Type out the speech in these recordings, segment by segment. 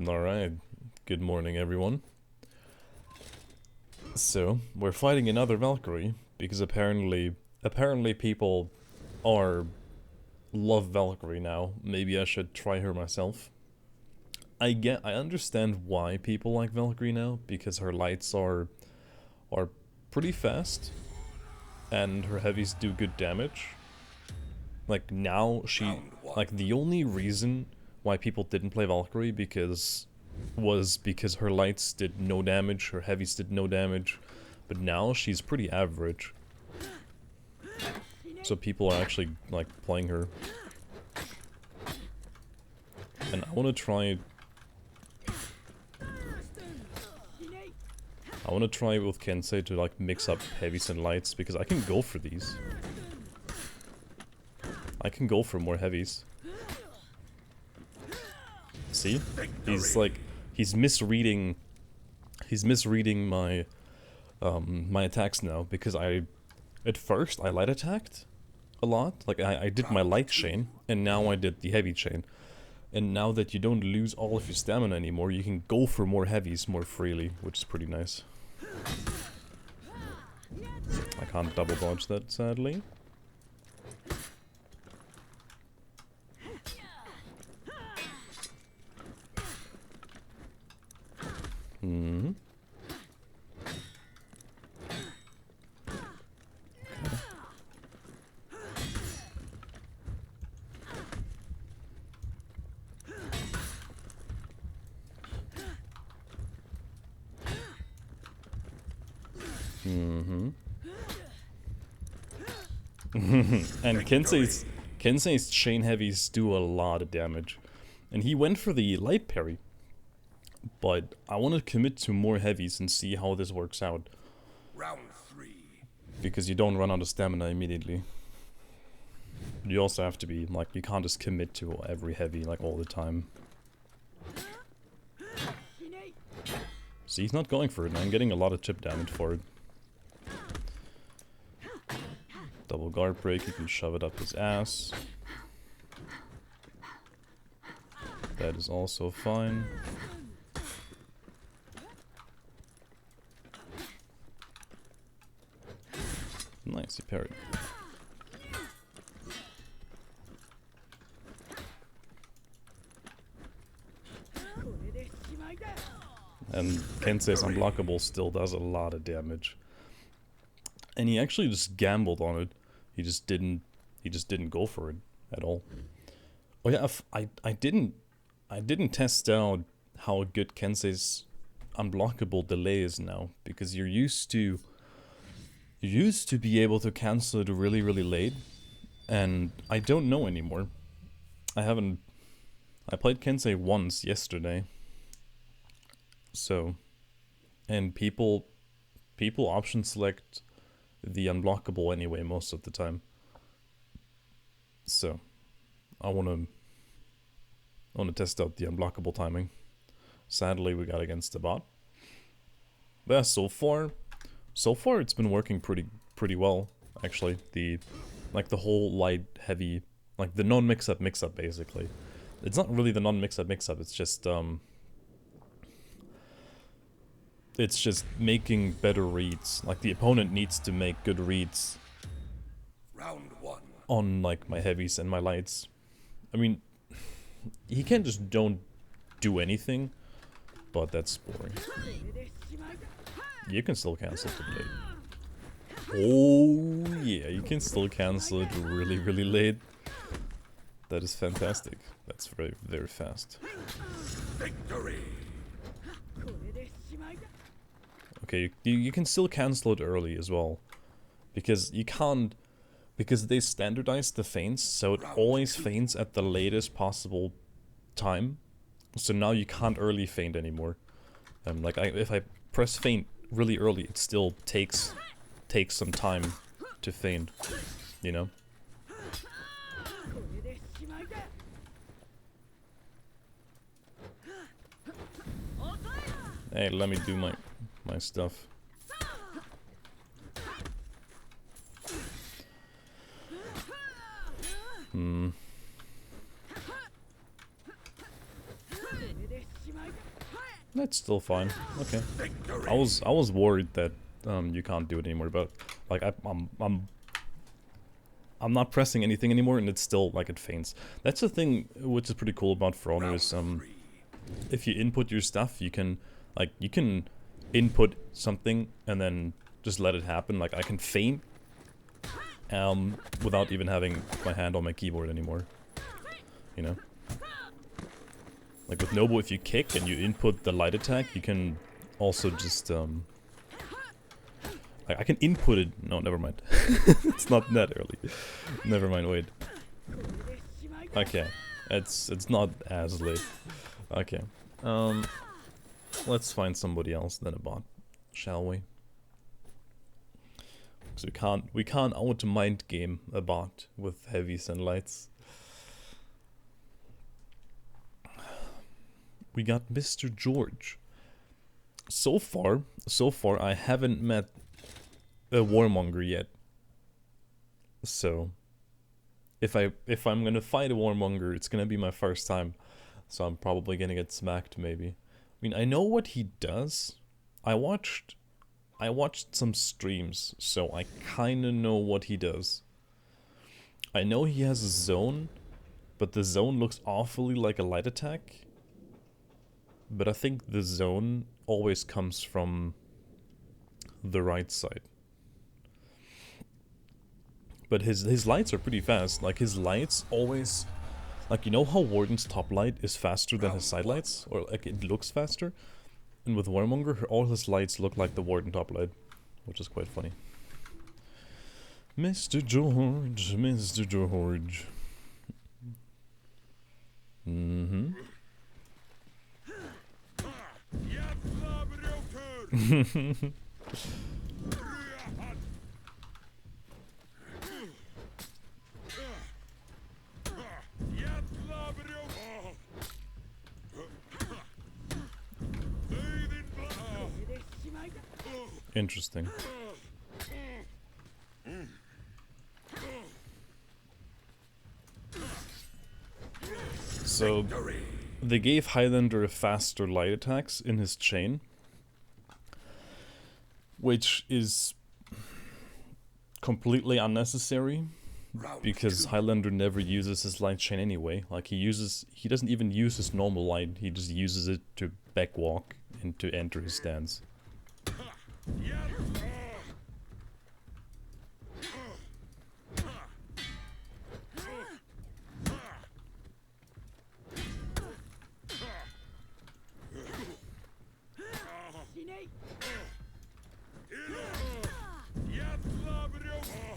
Alright, good morning everyone. So, we're fighting another Valkyrie, because apparently people love Valkyrie now. Maybe I should try her myself. I understand why people like Valkyrie now, because her lights are pretty fast, and her heavies do good damage. Like now the only reason why people didn't play Valkyrie was because her lights did no damage, her heavies did no damage, but now she's pretty average. So people are actually like playing her. And I wanna try with Kensei to like mix up heavies and lights, because I can go for these. I can go for more heavies. See? He's misreading my my attacks now, because at first I light attacked a lot. Like I did my light chain, and now I did the heavy chain. And now that you don't lose all of your stamina anymore, you can go for more heavies more freely, which is pretty nice. I can't double dodge that, sadly. Hmm. Mm-hmm. And Kensei's chain heavies do a lot of damage. And he went for the light parry. But I want to commit to more heavies and see how this works out. Round 3. Because you don't run out of stamina immediately. You also have to be, like, you can't just commit to every heavy, like, all the time. See, he's not going for it, and I'm getting a lot of chip damage for it. Double guard break, you can shove it up his ass. That is also fine. Nice, he parried. And Kensei's unblockable still does a lot of damage. And he actually just gambled on it. He just didn't go for it at all. Oh yeah, I didn't test out how good Kensei's unblockable delay is now, because you used to be able to cancel it really, really late, and I don't know anymore. I played Kensei once yesterday. So, and people option select the unblockable anyway most of the time. So, I wanna test out the unblockable timing. Sadly, we got against the bot. But yeah, so far it's been working pretty well, actually. The whole light heavy, like the non-mix-up mix-up basically. It's not really the non-mix-up mix-up, it's just making better reads. Like the opponent needs to make good reads Round 1. on like my heavies and my lights. I mean, he can't just don't do anything, but that's boring. You can still cancel the blade. Oh yeah, you can still cancel it really, really late. That is fantastic. That's very, very fast. Victory. Okay, you can still cancel it early as well. Because they standardized the feints, so it always feints at the latest possible time. So now you can't early feint anymore. If I press feint really early, it still takes some time to feint, you know? Hey, let me do my stuff. That's still fine. Okay. Victory. I was worried that you can't do it anymore, but like I'm not pressing anything anymore, and it's still like it faints. That's the thing which is pretty cool about For Honor is if you input your stuff, you can input something and then just let it happen. Like I can feint without even having my hand on my keyboard anymore. You know? Like with Nobu, if you kick and you input the light attack, you can also just like I can input it. No, never mind. It's not that early. Never mind. Wait. Okay, it's not as late. Okay. Let's find somebody else than a bot, shall we? Because we can't out mind game a bot with heavies and lights. We got Mr. George. So far I haven't met a Warmonger yet. So if I'm gonna fight a Warmonger, it's gonna be my first time. So I'm probably gonna get smacked maybe. I mean, I know what he does. I watched some streams, so I kinda know what he does. I know he has a zone, but the zone looks awfully like a light attack. But I think the zone always comes from the right side. But his lights are pretty fast. Like his lights always, like you know how Warden's top light is faster than his side lights, or like it looks faster. And with Warmonger, all his lights look like the Warden top light, which is quite funny. Mr. George, Mr. George. Mm-hmm. Interesting. So they gave Highlander faster light attacks in his chain, which is completely unnecessary because Highlander never uses his light chain anyway. Like he doesn't even use his normal light, he just uses it to backwalk and to enter his stance.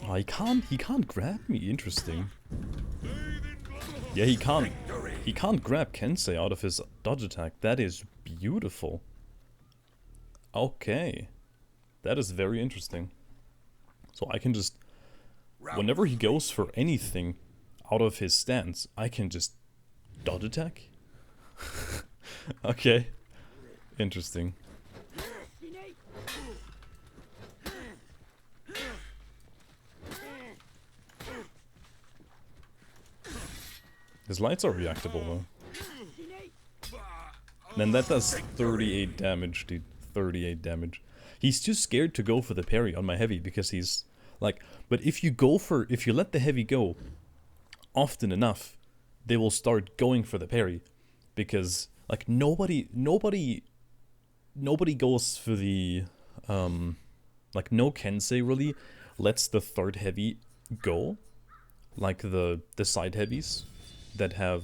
Oh, he can't grab me. Interesting. Yeah, he can't grab Kensei out of his dodge attack. That is beautiful. Okay. That is very interesting. So I can just, whenever he goes for anything out of his stance, I can just dodge attack? Okay. Interesting. His lights are reactable though. Then that does 38 damage, dude. 38 damage. He's too scared to go for the parry on my heavy because he's like, but if you let the heavy go often enough, they will start going for the parry because like nobody goes for the like no Kensei really lets the third heavy go, like the side heavies that have,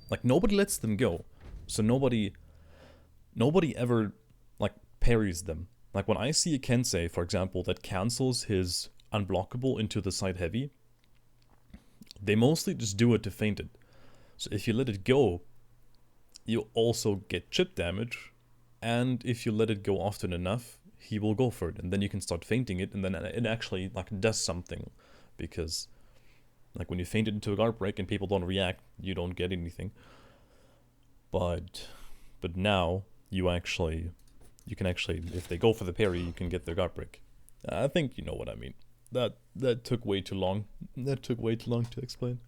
like nobody lets them go, so nobody ever like parries them. Like when I see a Kensei, for example, that cancels his unblockable into the side heavy, they mostly just do it to feint it. So if you let it go, you also get chip damage, and if you let it go often enough, he will go for it, and then you can start feinting it, and then it actually like does something, because like when you feint it into a guard break and people don't react, you don't get anything. But now you can actually, if they go for the parry, you can get their guard break. I think you know what I mean. That took way too long. That took way too long to explain.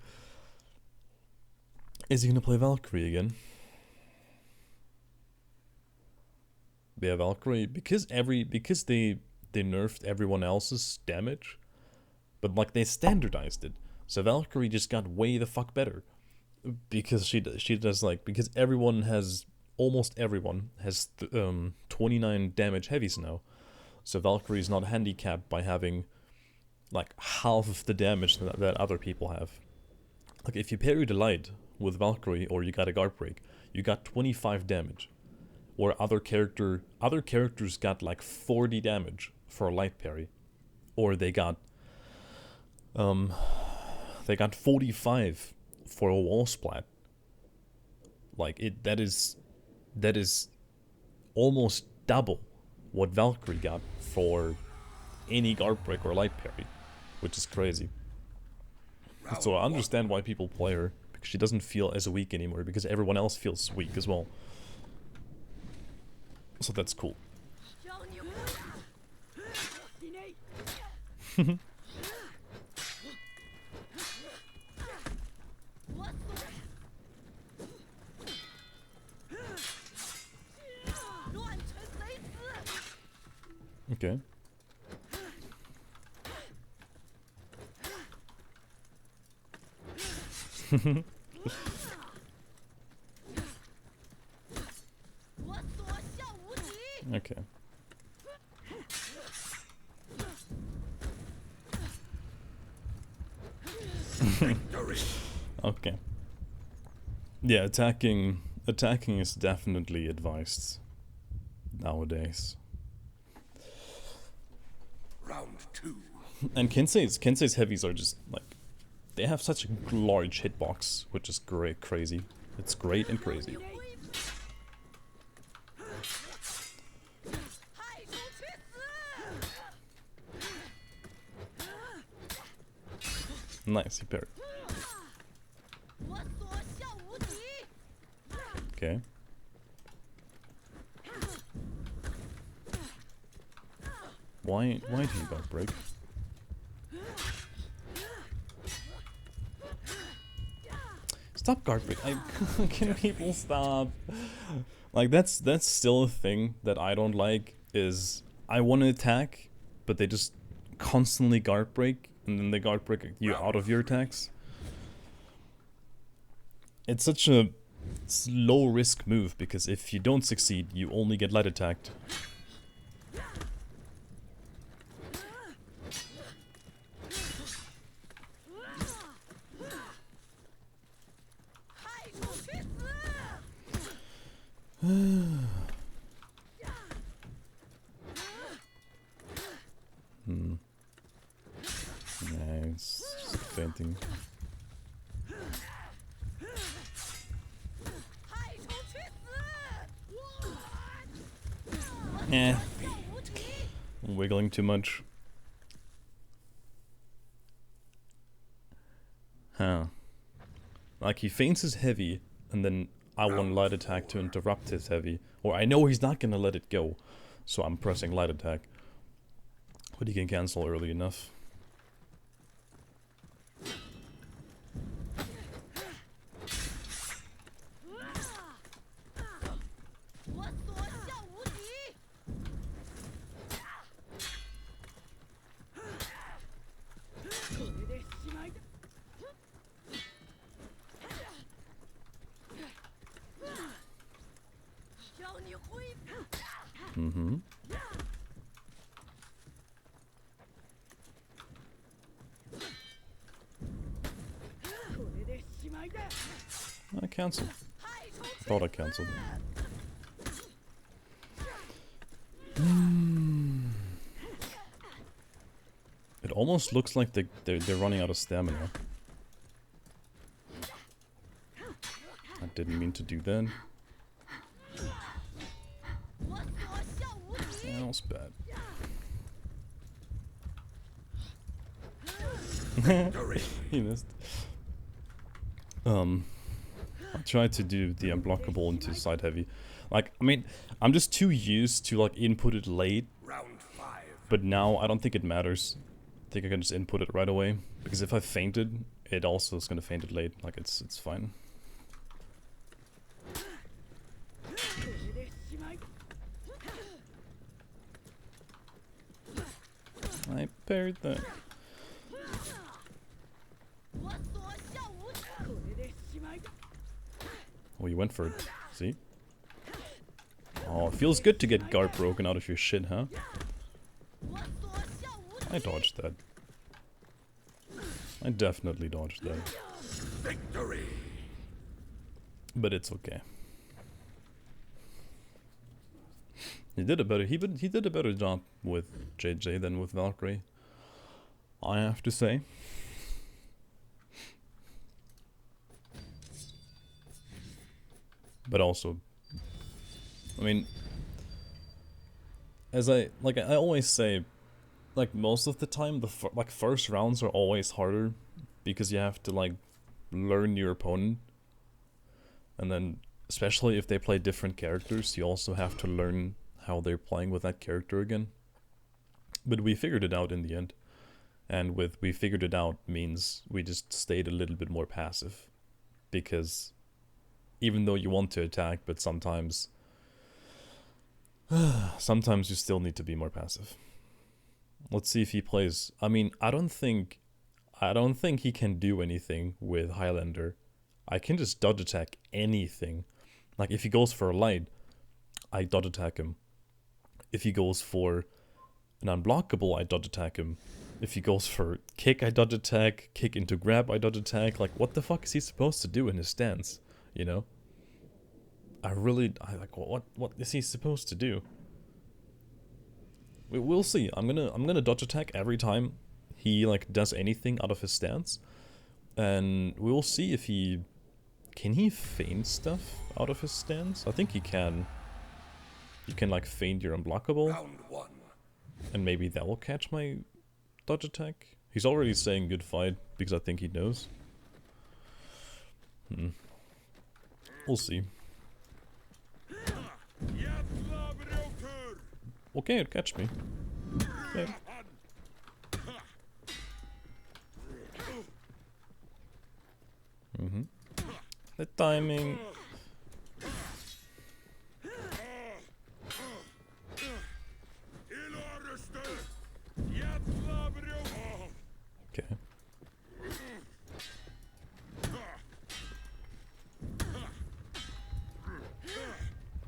Is he gonna play Valkyrie again? Yeah, Valkyrie, because they nerfed everyone else's damage, but like they standardized it. So Valkyrie just got way the fuck better. Because she does like, because almost everyone has 29 damage heavies now. So Valkyrie is not handicapped by having like half of the damage that other people have. Like if you parry the light with Valkyrie or you got a guard break, you got 25 damage. Or other characters got like 40 damage for a light parry. Or they got 45 for a wall splat. Like that is almost double what Valkyrie got for any guard break or light parry, which is crazy. So I understand why people play her, because she doesn't feel as weak anymore, because everyone else feels weak as well. So that's cool. Okay. Okay. Okay. Yeah, attacking is definitely advised nowadays. Round 2. And Kensei's heavies are just like, they have such a large hitbox, which is great, crazy. It's great and crazy. Nice, he parried. Okay. Why do you guard break? Stop guard break. Can people stop? Like that's still a thing that I don't like, is I want to attack, but they just constantly guard break, and then they guard break you out of your attacks. It's such a low risk move, because if you don't succeed, you only get light attacked. Nice. Just fainting. Eh. Wiggling too much. Huh. Like he feints his heavy, and then I want light attack to interrupt his heavy. Or I know he's not gonna let it go, so I'm pressing light attack. But he can cancel early enough. Mm-hmm. I canceled. Thought I canceled. It almost looks like they're running out of stamina. I didn't mean to do that. That was bad. He missed. I tried to do the unblockable into side heavy. Like, I mean, I'm just too used to like input it late. Round 5. But now I don't think it matters. I think I can just input it right away. Because if I fainted, it also is gonna faint it late. Like it's fine. parried that. Oh, you went for it. See? Oh, it feels good to get guard broken out of your shit, huh? I dodged that. I definitely dodged that. Victory. But it's okay. He did a better job with JJ than with Valkyrie, I have to say. But also, I mean, as I always say, like most of the time, the first rounds are always harder because you have to like learn your opponent, and then especially if they play different characters, you also have to learn how they're playing with that character again. But we figured it out in the end, and with we figured it out means we just stayed a little bit more passive, because even though you want to attack, but sometimes you still need to be more passive. Let's see if he plays. I mean, I don't think he can do anything with Highlander. I can just dodge attack anything. Like if he goes for a light, I dodge attack him. If he goes for an unblockable, I dodge attack him. If he goes for kick, I dodge attack. Kick into grab, I dodge attack. Like, what the fuck is he supposed to do in his stance? You know? I like, what is he supposed to do? We'll see. I'm gonna dodge attack every time he like does anything out of his stance, and we'll see if can he feint stuff out of his stance. I think he can. You can like feint your unblockable, Round one. and maybe that will catch my dodge attack. He's already saying good fight because I think he knows. We'll see. Okay, it catch me. Okay. The timing. Okay.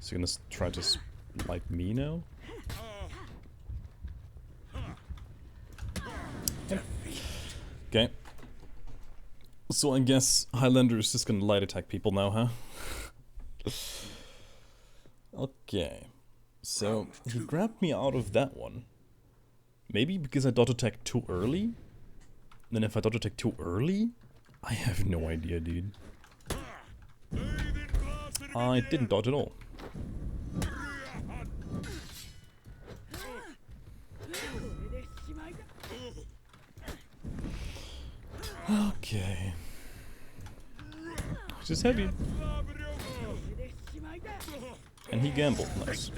Is he gonna try to like me now? Okay. So I guess Highlander is just gonna light attack people now, huh? Okay. So he grabbed me out of that one. Maybe because I dodge attack too early? Then if I dodge attack too early? I have no idea, dude. I didn't dodge at all. Okay. Just heavy. And he gambled. Nice.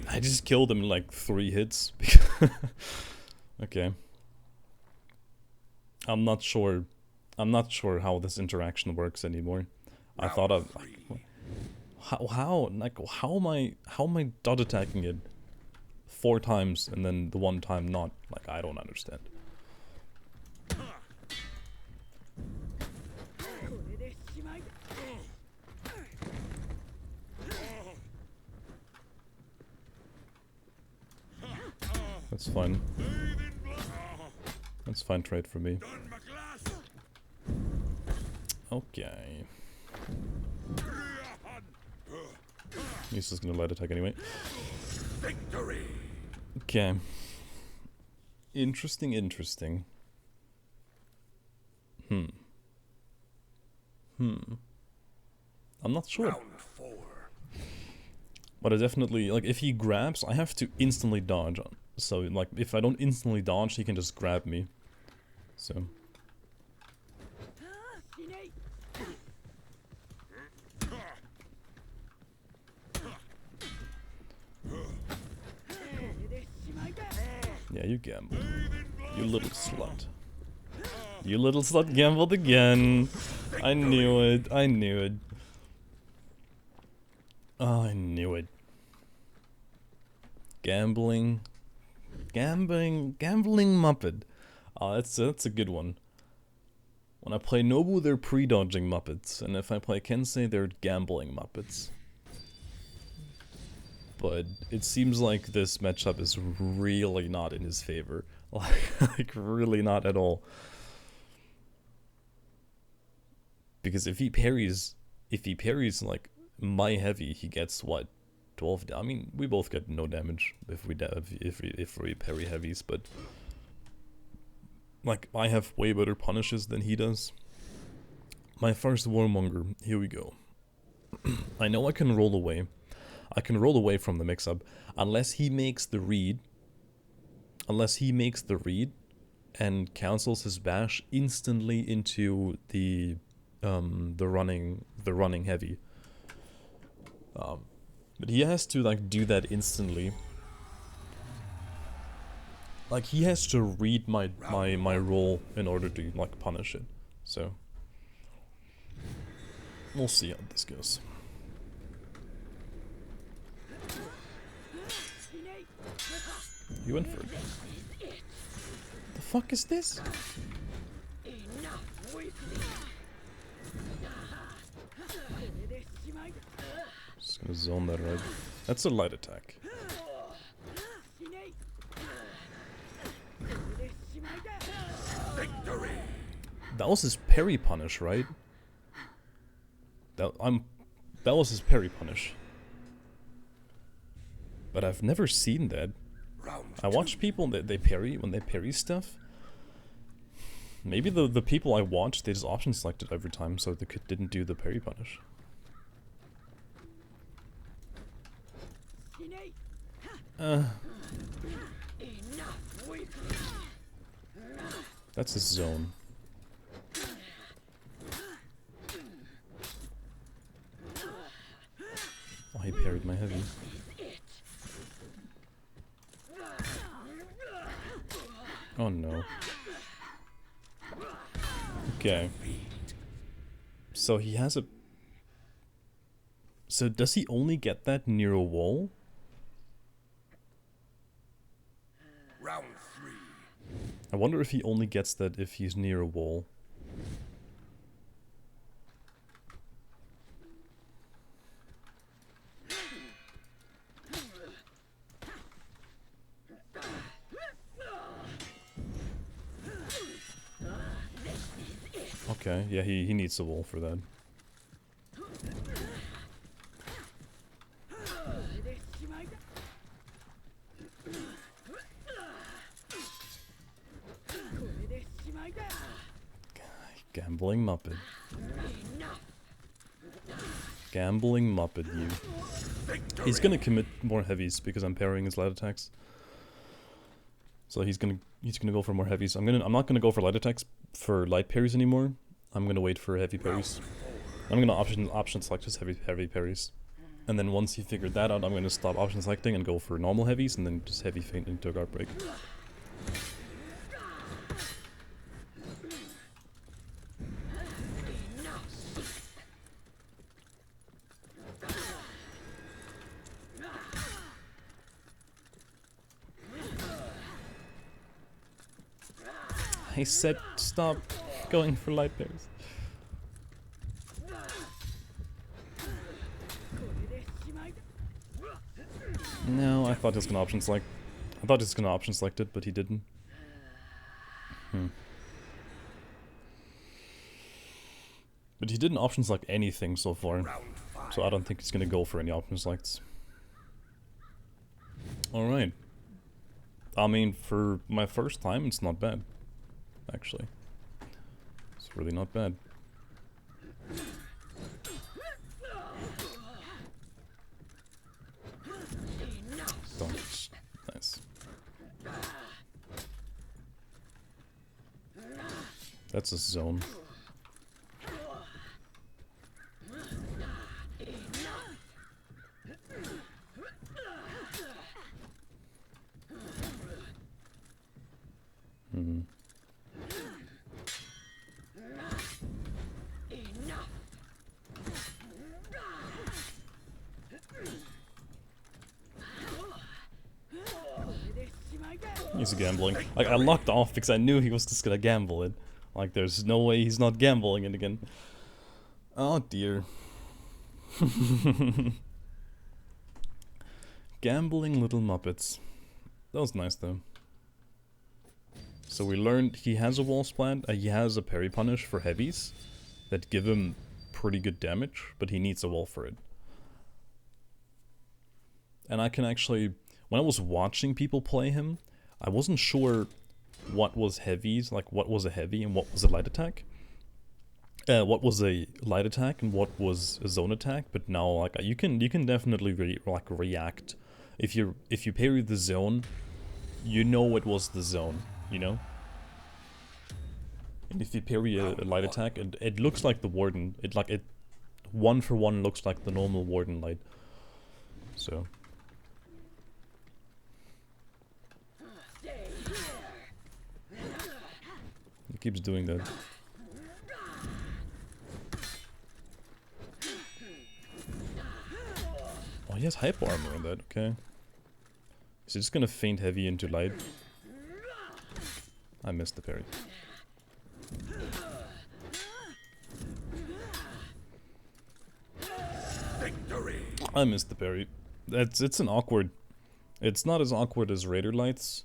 I just killed him in like 3 hits. Okay. I'm not sure how this interaction works anymore. I thought of like, how am I dodge attacking it 4 times and then the 1 time not? Like, I don't understand. That's fine. That's fine trade for me. Okay. He's just gonna light attack anyway. Victory. Okay. Interesting. I'm not sure. Round 4. But I definitely, like, if he grabs, I have to instantly dodge. So, like, if I don't instantly dodge, he can just grab me. So. Yeah, you gambled. You little slut. You little slut gambled again. I knew it. Oh, I knew it. Gambling Muppet. That's a good one. When I play Nobu, they're pre-dodging Muppets, and if I play Kensei, they're gambling Muppets. But it seems like this matchup is really not in his favor. Like really not at all. Because if he parries like my heavy, he gets what, 12. I mean, we both get no damage if we parry heavies, but like I have way better punishes than he does. My first Warmonger. Here we go. I know I can roll away. I can roll away from the mix-up unless he makes the read. Unless he makes the read and cancels his bash instantly into the running heavy. But he has to like do that instantly. Like he has to read my roll in order to like punish it. So we'll see how this goes. You went for it. The fuck is this? Just gonna zone that right. That's a light attack. Victory! That was his parry punish, right? That was his parry punish. But I've never seen that. I watch people that they parry when they parry stuff. Maybe the people I watched, they just option selected every time, so they didn't do the parry punish. That's his zone. Oh, he parried my heavy. Oh no. Okay. So he has a... So does he only get that near a wall? Round 3. I wonder if he only gets that if he's near a wall. Okay, yeah, he needs a wall for that. Gambling Muppet. Gambling Muppet, you. He's gonna commit more heavies because I'm parrying his light attacks. So he's gonna go for more heavies. I'm not gonna go for light attacks for light parries anymore. I'm gonna wait for heavy parries. I'm gonna option select his heavy parries. And then once he figured that out, I'm gonna stop option selecting and go for normal heavies and then just heavy feint into a guard break. I said stop going for light parries. No, I thought he was gonna option select. I thought he was gonna option select it, but he didn't. But he didn't option select anything so far, so I don't think he's gonna go for any option selects. Alright. I mean, for my first time, it's not bad. Actually. It's really not bad. Don't. Nice. That's a zone. He's gambling. Like, I locked off because I knew he was just gonna gamble it. Like, there's no way he's not gambling it again. Oh dear. Gambling little muppets. That was nice though. So we learned he has a wall splat, he has a parry punish for heavies that give him pretty good damage, but he needs a wall for it. And I can actually, when I was watching people play him, I wasn't sure what was heavies, like what was a heavy and what was a light attack. What was a light attack and what was a zone attack, but now like you can definitely react. If you parry the zone, you know it was the zone, you know? And if you parry a light attack, it looks like the Warden. It 1-for-1 looks like the normal Warden light. So he keeps doing that. Oh, he has hyper armor on that, okay. Is he just gonna feint heavy into light? I missed the parry. Victory. I missed the parry. It's an awkward. It's not as awkward as Raider Lights,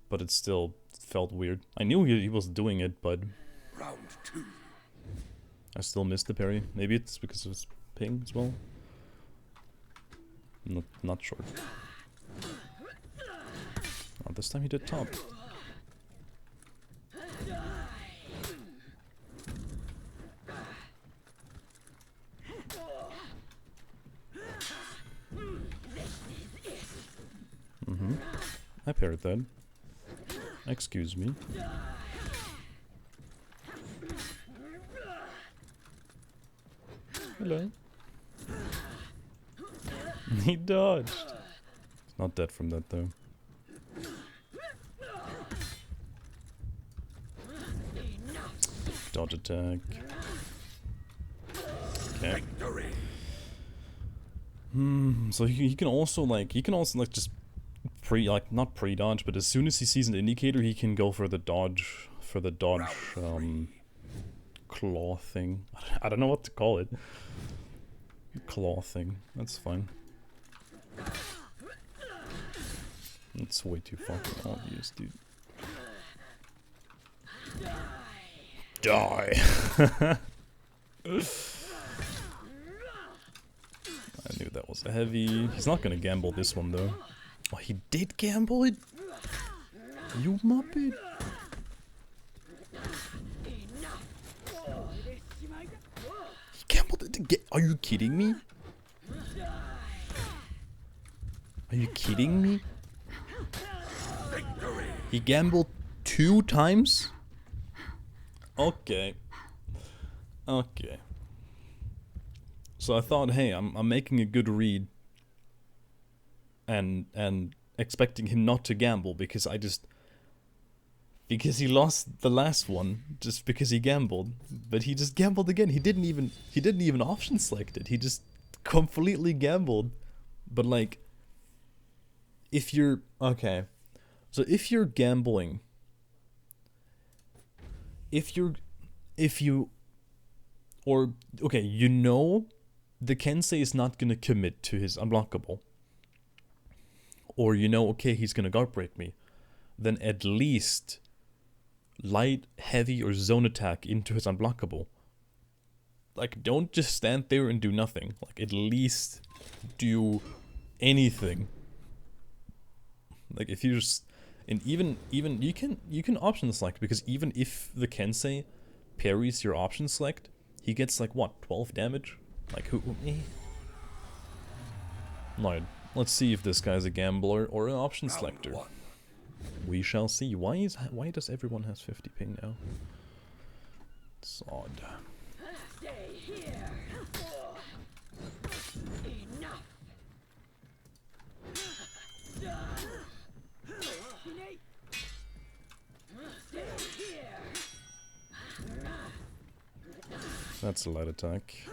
but it still felt weird. I knew he was doing it, but Round 2. I still missed the parry. Maybe it's because of his ping as well. Not sure. Oh, this time he did top. I parried that. Excuse me. Hello. He dodged. He's not dead from that though. Dodge attack. Okay. So he can also just not pre-dodge, but as soon as he sees an indicator, he can go for the dodge claw thing. I don't know what to call it. Claw thing. That's fine. It's way too fucking obvious, dude. Die! I knew that was a heavy. He's not gonna gamble this one though. Oh, he did gamble it? You muppet! He gambled it again? Are you kidding me? Are you kidding me? He gambled 2 times? Okay. Okay. So I thought, hey, I'm making a good read. And expecting him not to gamble because he lost the last one just because he gambled, but he just gambled again. He didn't even option select it. He just completely gambled. But like, if you're gambling, you know the Kensei is not gonna commit to his unblockable. Or you know, okay, he's gonna guard break me, then at least light, heavy, or zone attack into his unblockable. Like, don't just stand there and do nothing. Like, at least do anything. Like, if you just, and even you can option select, because even if the Kensei parries your option select, he gets like what, 12 damage? Like who? Alright. Let's see if this guy's a gambler or an option selector. We shall see. Why does everyone has 50 ping now? It's odd. That's a light attack.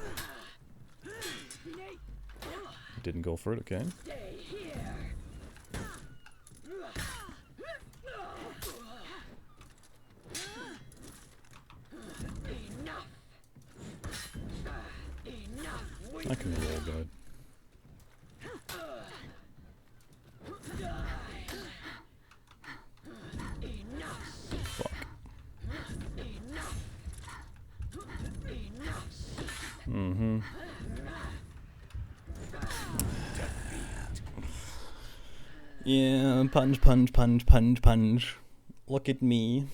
Didn't go for it, okay. I can roll good. Fuck. Mm-hmm. Yeah, punch, punch, punch, punch, punch. Look at me.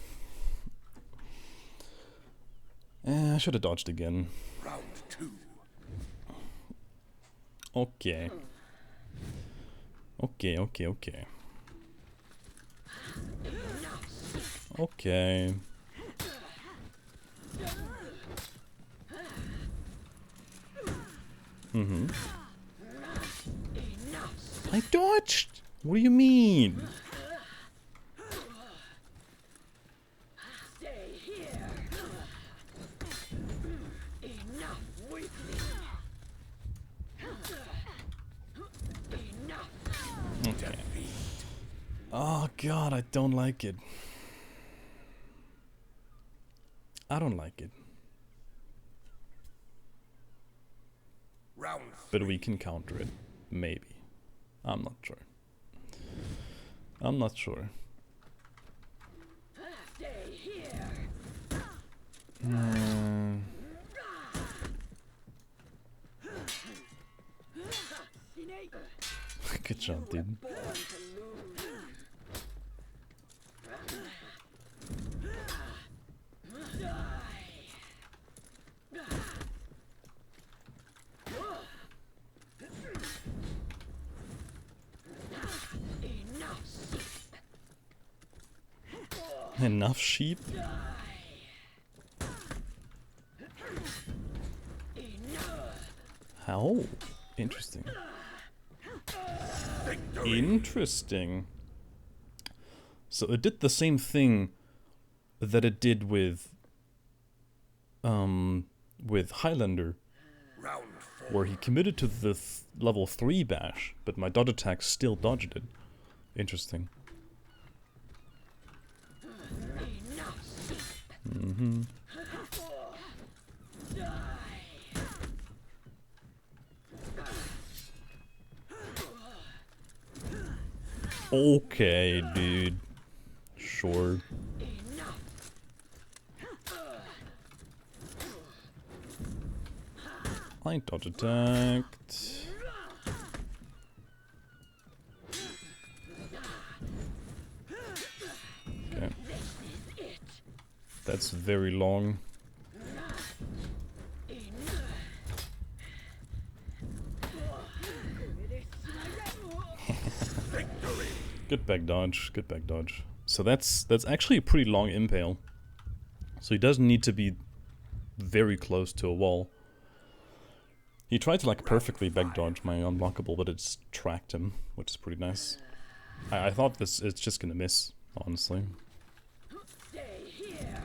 I should have dodged again. Round 2. Okay. Okay, okay, okay. Okay. Mm-hmm. I dodged! What do you mean? Stay here. Enough with me. Enough. Okay. Oh god, I don't like it. I don't like it. Round 3. But we can counter it. Maybe. I'm not sure. I'm not sure. Stay here. Good job, dude. Born to lose. Enough sheep? How? Interesting. Victory. Interesting. So it did the same thing that it did with Highlander, Round 4. where he committed to the level 3 bash, but my dodge attack still dodged it. Interesting. Mm-hmm. Okay, dude. Sure. I dodge attacked. Okay. That's very long. Victory. Good back dodge, good back dodge. So that's actually a pretty long impale. So he doesn't need to be very close to a wall. He tried to like perfectly back dodge my unblockable, but it's tracked him, which is pretty nice. I thought it's just gonna miss, honestly. Stay here.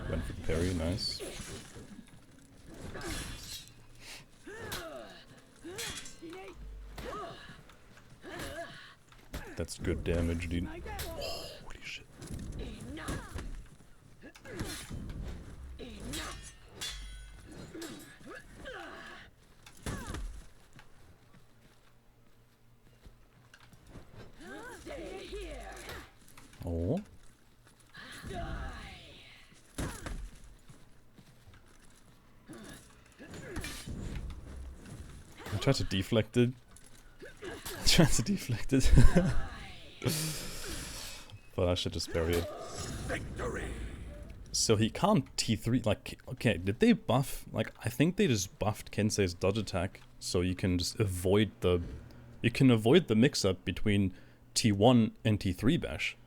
Went for the parry, nice. That's good damage, dude. Oh, holy shit. Oh. I tried to deflect it. I tried to deflect it. But I should just parry it. Victory. So he can't T3, like, okay, did they buff, like, I think they just buffed Kensei's dodge attack, so you can just avoid the, mix-up between T1 and T3 bash.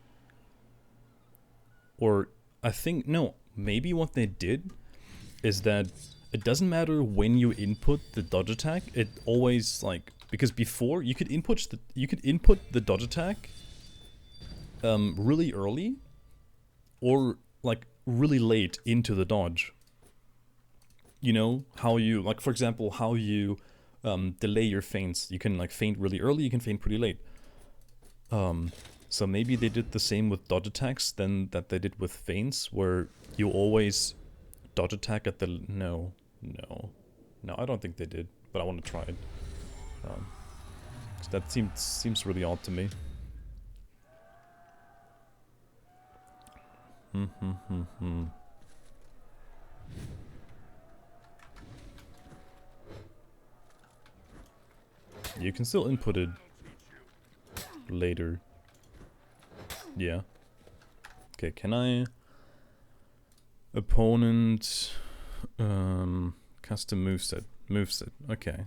Or, I think, no, maybe what they did is that it doesn't matter when you input the dodge attack, it always, like, because before, you could input the dodge attack really early, or, like, really late into the dodge. You know, how you, like, for example, how you delay your feints. You can, like, feint really early, you can feint pretty late. So maybe they did the same with dodge attacks than that they did with feints, where you always dodge attack at the, no, No. No, I don't think they did, but I want to try it. 'Cause that seems really odd to me. You can still input it later. Yeah. Okay, can I... Opponent... custom moveset. Moveset, okay.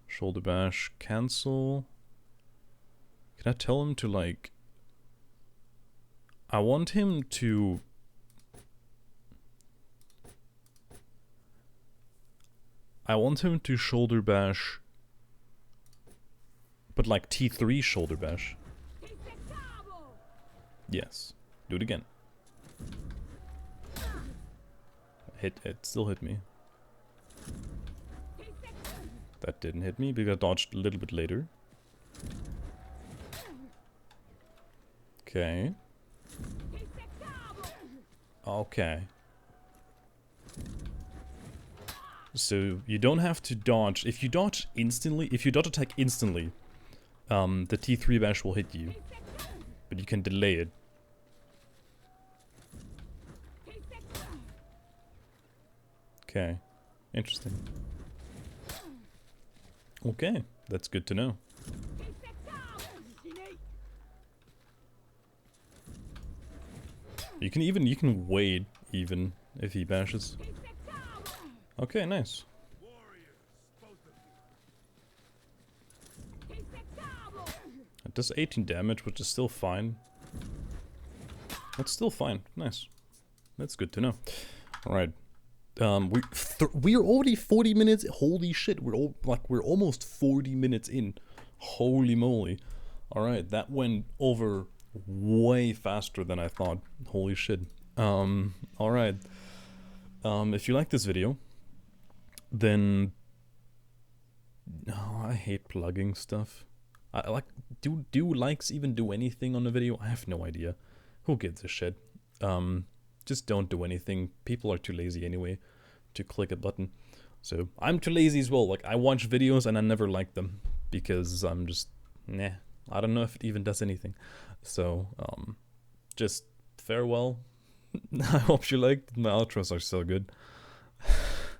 Shoulder bash, cancel. Can I tell him to, like... I want him to... I want him to shoulder bash... But like T3 shoulder bash. Yes. Do it again. It still hit me. That didn't hit me because I dodged a little bit later. Okay. Okay. So you don't have to dodge. If you dodge instantly, if you dodge attack instantly, the T3 bash will hit you. But you can delay it. Okay. Interesting. Okay, that's good to know. You can wait even if he bashes. Okay, nice. It does 18 damage, which is still fine. That's still fine. Nice. That's good to know. Alright. We're already 40 minutes. Holy shit, we're almost 40 minutes in. Holy moly. Alright, that went over way faster than I thought. Holy shit. Alright. If you like this video, then... Oh, I hate plugging stuff. I like... Do likes even do anything on a video? I have no idea. Who gives a shit? Just don't do anything. People are too lazy anyway to click a button. So, I'm too lazy as well. Like, I watch videos and I never like them. Because I'm just... Nah. I don't know if it even does anything. So, just farewell. I hope you liked. My outros are so good.